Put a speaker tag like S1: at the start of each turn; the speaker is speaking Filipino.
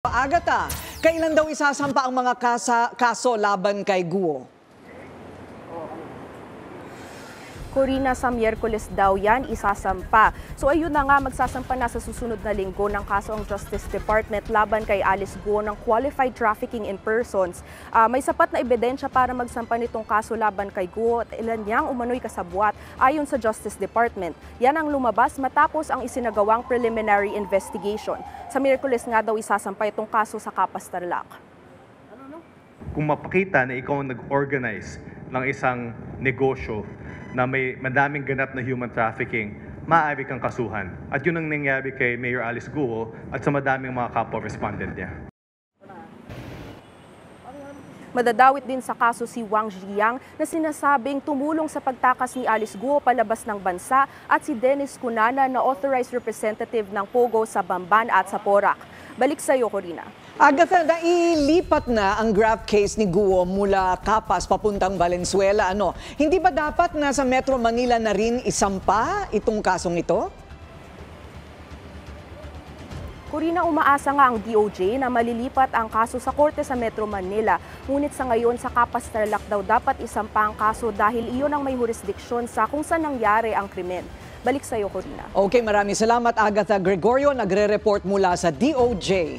S1: Agatha, kailan daw isasampa ang mga kaso laban kay Guo?
S2: Corina, sa Miyerkules daw yan isasampa. So ayun na nga, magsasampa na sa susunod na linggo ng kaso ang Justice Department laban kay Alice Guo ng qualified trafficking in persons. May sapat na ebidensya para magsampa nitong kaso laban kay Guo at ilan niyang umano'y kasabwat ayon sa Justice Department. Yan ang lumabas matapos ang isinagawang preliminary investigation. Sa Miyerkules nga daw isasampa itong kaso sa Capas, Tarlac.
S3: Kung mapakita na ikaw ang nag-organize ng isang negosyo na may madaming ganap na human trafficking, maaari kang kasuhan. At yun ang nangyari kay Mayor Alice Guo at sa madaming mga kapwa-respondent niya.
S2: Madadawit din sa kaso si Wang Ziyang na sinasabing tumulong sa pagtakas ni Alice Guo palabas ng bansa at si Dennis Cunana na authorized representative ng Pogo sa Bamban at sa Porac. Balik sa iyo, Corina.
S1: Agatha, nailipat na ang graft case ni Guo mula Capas papuntang Valenzuela. Hindi ba dapat nasa Metro Manila na rin isampa itong kasong ito?
S2: Corina, umaasa nga ang DOJ na malilipat ang kaso sa korte sa Metro Manila. Ngunit sa ngayon sa Capas, Tarlac daw dapat isampa ang kaso dahil iyon ang may jurisdiksyon sa kung saan nangyari ang krimen. Balik sa iyo, Corina.
S1: Okay, maraming salamat Agatha Gregorio, nagre-report mula sa DOJ.